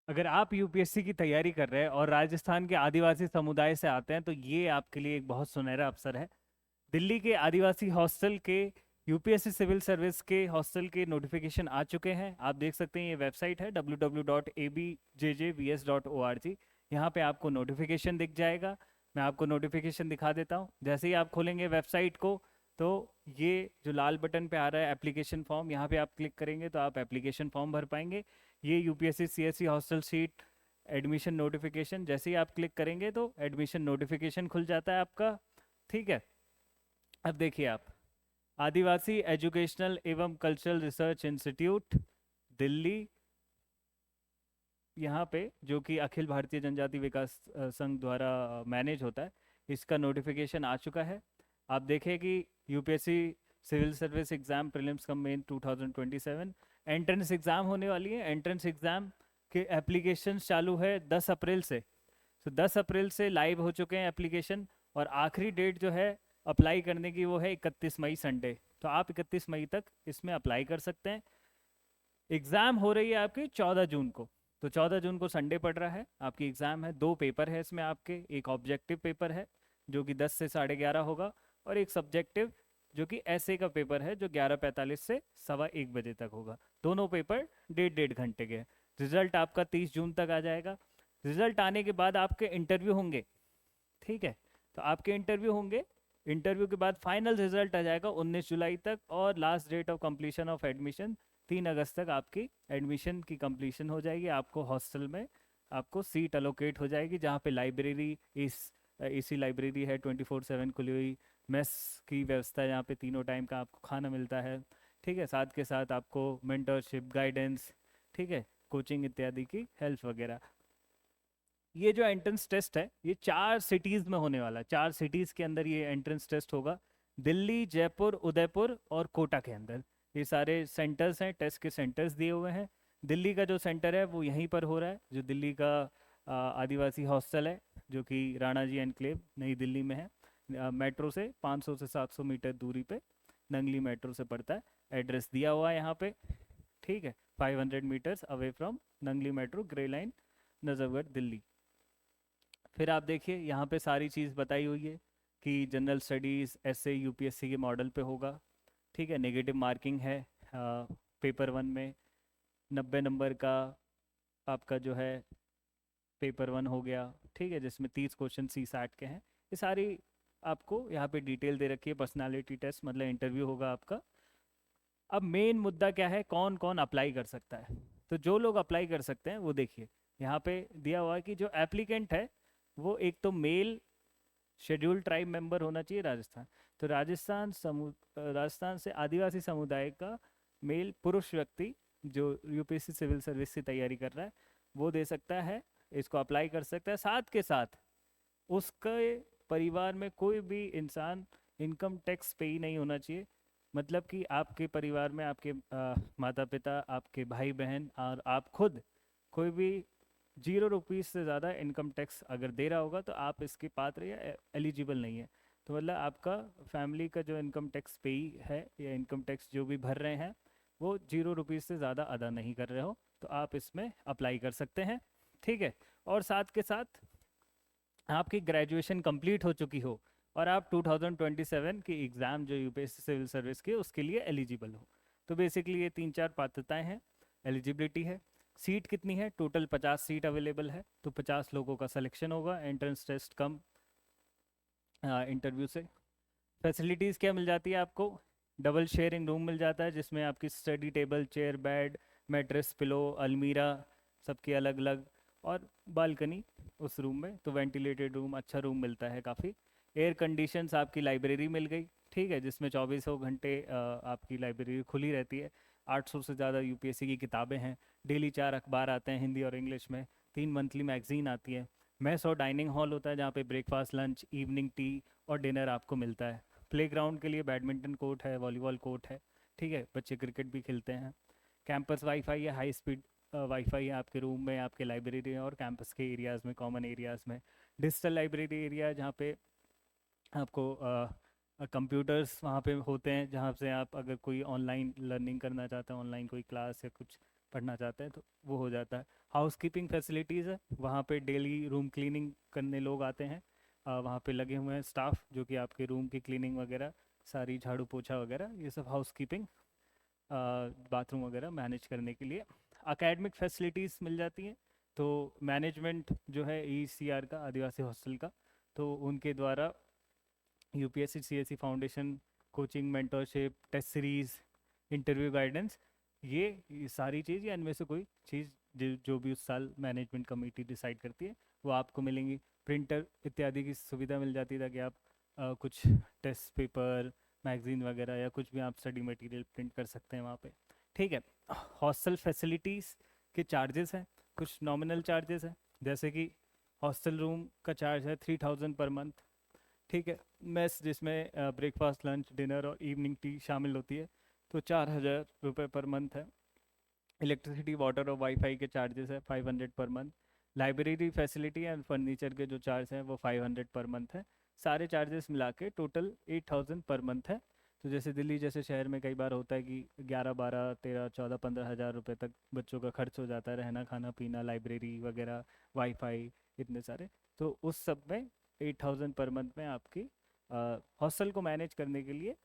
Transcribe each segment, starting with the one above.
अगर आप यूपीएससी की तैयारी कर रहे हैं और राजस्थान के आदिवासी समुदाय से आते हैं तो ये आपके लिए एक बहुत सुनहरा अवसर है। दिल्ली के आदिवासी हॉस्टल के यूपीएससी सिविल सर्विस के हॉस्टल के नोटिफिकेशन आ चुके हैं। आप देख सकते हैं, ये वेबसाइट है www.abjjvs.org। यहाँ पे आपको नोटिफिकेशन दिख जाएगा। मैं आपको नोटिफिकेशन दिखा देता हूँ। जैसे ही आप खोलेंगे वेबसाइट को तो ये जो लाल बटन पे आ रहा है एप्लीकेशन फॉर्म, यहाँ पे आप क्लिक करेंगे तो आप एप्लीकेशन फॉर्म भर पाएंगे। ये UPSC CSC hostel seat admission notification, जैसे ही आप क्लिक करेंगे तो एडमिशन नोटिफिकेशन खुल जाता है आपका। ठीक है। अब देखिए आप, आदिवासी एजुकेशनल एवं कल्चरल रिसर्च इंस्टीट्यूट दिल्ली, यहाँ पे जो कि अखिल भारतीय जनजाति विकास संघ द्वारा मैनेज होता है, इसका नोटिफिकेशन आ चुका है। आप देखें कि UPSC civil service exam prelims cum main 2027 entrance exam होने वाली है। एंट्रेंस एग्जाम के एप्लीकेशन चालू है 10 अप्रैल से। तो 10 अप्रैल से लाइव हो चुके हैं एप्लीकेशन, और आखिरी डेट जो है अप्लाई करने की वो है 31 मई संडे। तो आप 31 मई तक इसमें अप्लाई कर सकते हैं। एग्ज़ाम हो रही है आपकी 14 जून को। तो 14 जून को संडे पड़ रहा है, आपकी एग्ज़ाम है। दो पेपर है इसमें आपके, एक ऑब्जेक्टिव पेपर है जो कि 10 से 11:30 होगा, और एक सब्जेक्टिव जो कि ऐसे का पेपर है जो 11:45 से 1:15 बजे तक होगा। दोनों पेपर 1.5 घंटे के हैं। रिजल्ट आपका 30 जून तक आ जाएगा। रिजल्ट आने के बाद आपके इंटरव्यू होंगे। ठीक है। तो आपके इंटरव्यू होंगे। इंटरव्यू के बाद फाइनल रिजल्ट आ जाएगा 19 जुलाई तक, और last date of completion of admission 3 अगस्त तक आपकी एडमिशन की कंप्लीशन हो जाएगी। आपको हॉस्टल में आपको सीट अलोकेट हो जाएगी, जहाँ पे लाइब्रेरी इस एसी लाइब्रेरी है 24/7 खुली हुई। मेस की व्यवस्था है, यहाँ पे तीनों टाइम का आपको खाना मिलता है। ठीक है। साथ के साथ आपको मेंटरशिप, गाइडेंस, ठीक है, कोचिंग इत्यादि की हेल्प वगैरह। ये जो एंट्रेंस टेस्ट है ये 4 सिटीज़ में होने वाला है। 4 सिटीज़ के अंदर ये एंट्रेंस टेस्ट होगा। दिल्ली, जयपुर, उदयपुर और कोटा के अंदर ये सारे सेंटर्स हैं, टेस्ट के सेंटर्स दिए हुए हैं। दिल्ली का जो सेंटर है वो यहीं पर हो रहा है, जो दिल्ली का आदिवासी हॉस्टल है, जो कि राणा जी एनक्लेव नई दिल्ली में है। मेट्रो से 500 से 700 मीटर दूरी पे नंगली मेट्रो से पड़ता है। एड्रेस दिया हुआ है यहाँ पे। ठीक है। 500 metres away from Nangli metro, grey line, Najafgarh, Delhi. फिर आप देखिए यहाँ पे सारी चीज़ बताई हुई है कि जनरल स्टडीज़ ऐसे यूपीएससी के मॉडल पे होगा। ठीक है। नेगेटिव मार्किंग है पेपर 1 में 90 नंबर का आपका जो है पेपर 1 हो गया। ठीक है, जिसमें 30 क्वेश्चन सी सैट के हैं। ये सारी आपको यहाँ पे डिटेल दे रखी है। पर्सनालिटी टेस्ट मतलब इंटरव्यू होगा आपका। अब मेन मुद्दा क्या है, कौन कौन अप्लाई कर सकता है। तो जो लोग अप्लाई कर सकते हैं वो देखिए यहाँ पे दिया हुआ है कि जो एप्लीकेंट है वो एक तो मेल शेड्यूल ट्राइब मेंबर होना चाहिए राजस्थान। तो राजस्थान से आदिवासी समुदाय का मेल पुरुष व्यक्ति जो यूपीएससी सिविल सर्विस की तैयारी कर रहा है वो दे सकता है, इसको अप्लाई कर सकता है। साथ के साथ उसके परिवार में कोई भी इंसान इनकम टैक्स पे ही नहीं होना चाहिए। मतलब कि आपके परिवार में आपके माता पिता, आपके भाई बहन और आप खुद, कोई भी 0 रुपीज़ से ज़्यादा इनकम टैक्स अगर दे रहा होगा तो आप इसके पात्र या एलिजिबल नहीं है। तो मतलब आपका फैमिली का जो इनकम टैक्स पेई है या इनकम टैक्स जो भी भर रहे हैं वो 0 रुपीज़ से ज़्यादा अदा नहीं कर रहे हो, तो आप इसमें अप्लाई कर सकते हैं। ठीक है। और साथ के साथ आपकी ग्रेजुएशन कंप्लीट हो चुकी हो और आप 2027 की एग्ज़ाम जो यूपीएससी सिविल सर्विस की उसके लिए एलिजिबल हो। तो बेसिकली ये 3-4 पात्रताएं हैं, एलिजिबिलिटी है। सीट कितनी है, टोटल 50 सीट अवेलेबल है, तो 50 लोगों का सिलेक्शन होगा एंट्रेंस टेस्ट कम इंटरव्यू से। फैसिलिटीज़ क्या मिल जाती है आपको, डबल शेयरिंग रूम मिल जाता है जिसमें आपकी study table, chair, bed, mattress, pillow, अलमीरा सबकी अलग अलग, और बालकनी उस रूम में। तो वेंटिलेटेड रूम, अच्छा रूम मिलता है काफ़ी। एयर कंडीशंस आपकी लाइब्रेरी मिल गई। ठीक है, जिसमें 24 घंटे आपकी लाइब्रेरी खुली रहती है। 800 से ज़्यादा यूपीएससी की किताबें हैं। डेली 4 अखबार आते हैं हिंदी और इंग्लिश में। 3 मंथली मैगजीन आती है। मेस और डाइनिंग हॉल होता है जहाँ पे ब्रेकफास्ट, लंच, इवनिंग टी और डिनर आपको मिलता है। प्लेग्राउंड के लिए बैडमिंटन कोर्ट है, वॉलीबॉल कोर्ट है। ठीक है, बच्चे क्रिकेट भी खेलते हैं। कैंपस वाईफाई है, हाई स्पीड वाईफाई है आपके रूम में, आपके लाइब्रेरी और कैंपस के एरियाज़ में, कॉमन एरियाज़ में। डिजिटल लाइब्रेरी एरिया है जहाँ पे आपको कंप्यूटर्स वहाँ पे होते हैं, जहाँ से आप अगर कोई ऑनलाइन लर्निंग करना चाहते हैं, ऑनलाइन कोई क्लास या कुछ पढ़ना चाहते हैं तो वो हो जाता है। हाउस कीपिंग फैसिलिटीज़ है, वहाँ पे डेली रूम क्लीनिंग करने लोग आते हैं। वहाँ पे लगे हुए हैं स्टाफ जो कि आपके रूम की क्लीनिंग वगैरह, सारी झाड़ू पोछा वगैरह ये सब हाउस कीपिंग, बाथरूम वगैरह मैनेज करने के लिए। अकेडमिक फैसिलिटीज़ मिल जाती हैं। तो मैनेजमेंट जो है ECR का, आदिवासी हॉस्टल का, तो उनके द्वारा UPSC CSE foundation, coaching, mentorship, test series, interview guidance, ये सारी चीज़ या इनमें से कोई चीज़ जो भी उस साल मैनेजमेंट कमेटी डिसाइड करती है वो आपको मिलेंगी। प्रिंटर इत्यादि की सुविधा मिल जाती है ताकि आप कुछ टेस्ट पेपर, मैगजीन वगैरह या कुछ भी आप स्टडी मटेरियल प्रिंट कर सकते हैं वहाँ पे। ठीक है। हॉस्टल फैसिलिटीज़ के चार्जेस हैं, कुछ नॉमिनल चार्जेस हैं, जैसे कि हॉस्टल रूम का चार्ज है 3000 पर मंथ। ठीक है। मेस जिसमें ब्रेकफास्ट, लंच, डिनर और इवनिंग टी शामिल होती है, तो 4000 रुपये पर मंथ है। इलेक्ट्रिसिटी, वाटर और वाईफाई के चार्जेस है 500 per month. Library facility and furniture के जो चार्ज हैं वो 500 पर मंथ है। सारे चार्जेस मिला के टोटल 8000 पर मंथ है। तो जैसे दिल्ली जैसे शहर में कई बार होता है कि 11, 12, 13, 14, 15 हज़ार रुपये तक बच्चों का खर्च हो जाता है, रहना, खाना, पीना, लाइब्रेरी वगैरह, वाईफाई, इतने सारे। तो उस सब में 8000 पर मंथ में आपकी हॉस्टल को मैनेज करने के लिए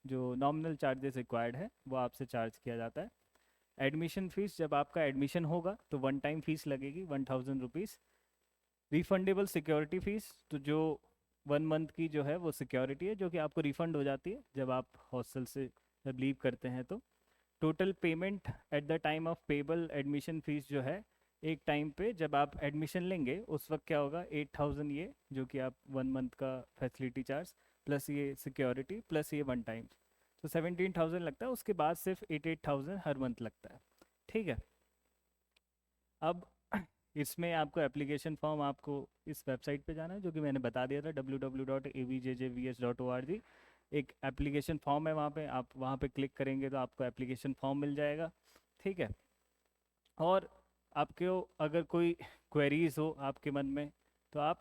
जो नॉमिनल चार्जेस रिक्वायर्ड है वो आपसे चार्ज किया जाता है। एडमिशन फीस, जब आपका एडमिशन होगा तो वन टाइम फीस लगेगी 1000 रुपीज़। रिफंडेबल सिक्योरिटी फीस, तो जो 1 मंथ की जो है वो सिक्योरिटी है जो कि आपको रिफंड हो जाती है जब आप हॉस्टल से जब लीव करते हैं तो। Total payment at the time of payable admission fees जो है, एक टाइम पे जब आप एडमिशन लेंगे उस वक्त क्या होगा, 8000 ये जो कि आप 1 मंथ का फैसिलिटी चार्ज प्लस ये सिक्योरिटी प्लस ये वन टाइम, तो 17,000 लगता है। उसके बाद सिर्फ 88,000 हर मंथ लगता है। ठीक है। अब इसमें आपको एप्लीकेशन फॉर्म, आपको इस वेबसाइट पे जाना है जो कि मैंने बता दिया था, www.avjjvs.org। एक एप्लीकेशन फॉर्म है वहाँ पे, आप वहाँ पे क्लिक करेंगे तो आपको एप्लीकेशन फॉर्म मिल जाएगा। ठीक है। और आपको अगर कोई क्वेरीज हो आपके मन में तो आप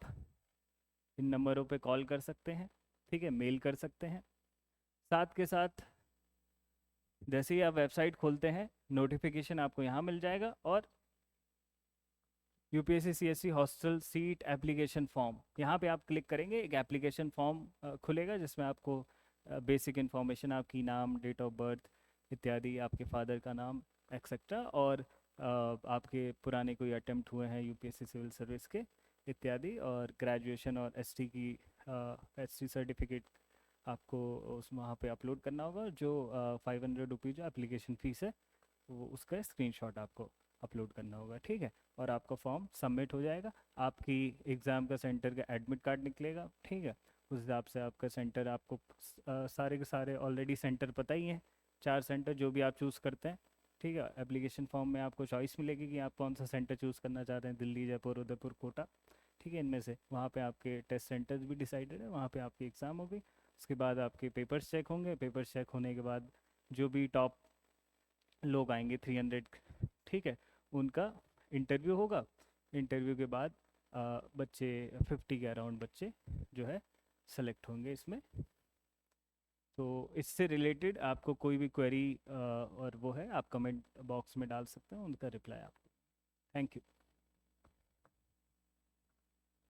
इन नंबरों पे कॉल कर सकते हैं। ठीक है, मेल कर सकते हैं। साथ के साथ जैसे ही आप वेबसाइट खोलते हैं नोटिफिकेशन आपको यहाँ मिल जाएगा, और UPSC CSE hostel seat application form, यहाँ पे आप क्लिक करेंगे, एक एप्लीकेशन फॉर्म खुलेगा जिसमें आपको बेसिक इन्फॉर्मेशन, आपकी नाम, डेट ऑफ बर्थ इत्यादि, आपके फादर का नाम एक्सेट्रा, और आपके पुराने कोई अटेम्प्ट हुए हैं UPSC सिविल सर्विस के इत्यादि, और ग्रेजुएशन और ST की ST सर्टिफिकेट आपको उस वहाँ पे अपलोड करना होगा। जो 500 रुपीज़ जो एप्लीकेशन फ़ीस है वो उसका स्क्रीनशॉट आपको अपलोड करना होगा। ठीक है। और आपका फॉर्म सबमिट हो जाएगा, आपकी एग्ज़ाम का सेंटर का एडमिट कार्ड निकलेगा। ठीक है। उस हिसाब से आपका सेंटर, आपको सारे के सारे ऑलरेडी सेंटर पता ही हैं, 4 सेंटर जो भी आप चूज़ करते हैं। ठीक है। एप्लीकेशन फॉर्म में आपको चॉइस मिलेगी कि आप कौन सा सेंटर चूज़ करना चाहते हैं, दिल्ली, जयपुर, उदयपुर, कोटा। ठीक है। इनमें से वहाँ पे आपके टेस्ट सेंटर्स भी डिसाइडेड है, वहाँ पे आपकी एग्ज़ाम होगी। उसके बाद आपके पेपर्स चेक होंगे, पेपर्स चेक होने के बाद जो भी टॉप लोग आएंगे 300, ठीक है, उनका इंटरव्यू होगा। इंटरव्यू के बाद बच्चे 50 के अराउंड बच्चे जो है सेलेक्ट होंगे इसमें। तो इससे रिलेटेड आपको कोई भी क्वेरी और वो है, आप कमेंट बॉक्स में डाल सकते हैं, उनका रिप्लाई आपको। Thank you.